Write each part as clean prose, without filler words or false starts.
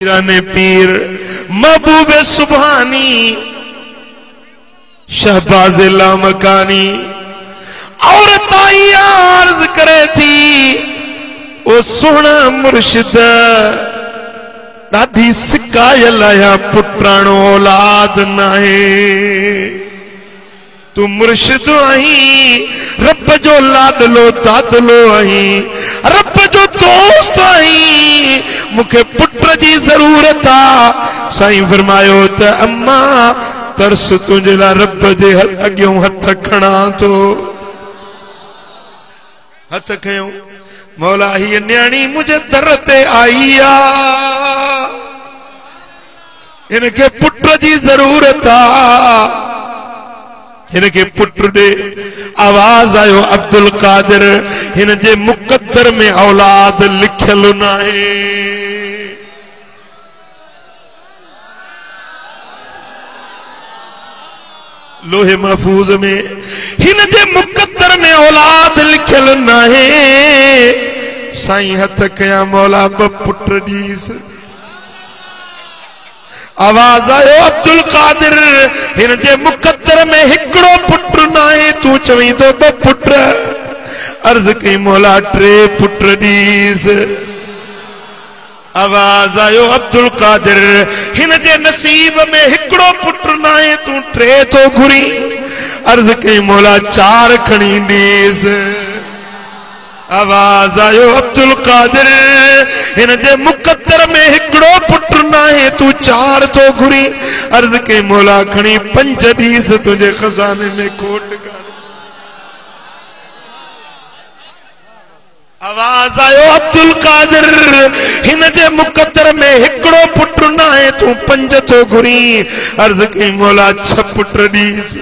ने पीर महबूब सुबहानी शहबाज लामकानी और ताई अर्ज करे थी ओ सोना मुर्शिद ॾाढी सिकायल आया पुत्राणो औलाद नाहे तू मुर्शिद आहीं रब जो लाडलो दादलो आहीं रब जो दोस्त आहीं मुखे पुत्र जी जरूरत आ साईं फरमायो त अम्मा तरस तुझे ला रब दे अग्यों हथ खणा तो हथ खयो मौला ही न्याणी मुझे दर ते आई आ इनके पुत्र जी जरूरत आ इनके पुत्र दे आवाज आयो अब्दुल कादिर इन जे मुकद्दर में औलाद लिखल नाहे लोहे महफूज में इन जे मुकद्दर में औलाद लिखल नाहे साईं हथ कया मौला ब पुत्र दीस आवाज आयो अब्दुल कादिर इन जे मुकद्दर में हिकड़ो पुत्र नाहे तू चवी तो ब पुत्र अर्ज कई मौला ट्रे पुत्र दीस आवाज आयो अब्दुल कादिर इन जे नसीब में हिकड़ो पुत्र नाहे तू ट्रे तो घुरी अर्ज कई मौला चार खणी दीस आवाज आयो अब्दुल कादिर इन जे मुकद्दर में हिकड़ो पुत्र नाहे तू चार तो घुरी अर्ज के मौला खणी पंज दीस तुझे खजाने में खोट कर आवाज आयो अब्दुल कादिर इन जे मुकद्दर में हिकड़ो पुत्र नाहे तू पंज तो घुरी अर्ज के मौला छ पुत्र दीस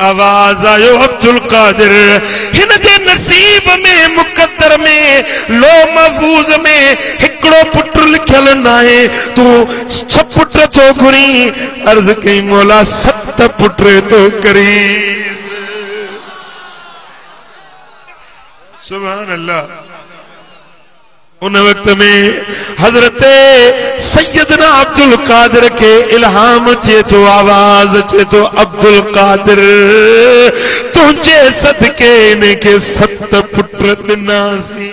आवाज आयो अब्दुल कादिर इन जे नसीब में मुकद्दर में लो महफूज में हिकड़ो पुत्र लिखल नाहे तू छ पुत्र तो घुरी अर्ज कई मौला सत पुत्र तो करीस सुभान अल्लाह उन वक्त में हजरत सैयदना अब्दुल कादिर के इल्हाम चे तो आवाज चे तो अब्दुल कादिर तुझे सदके ने के सत पुत्र दिनासी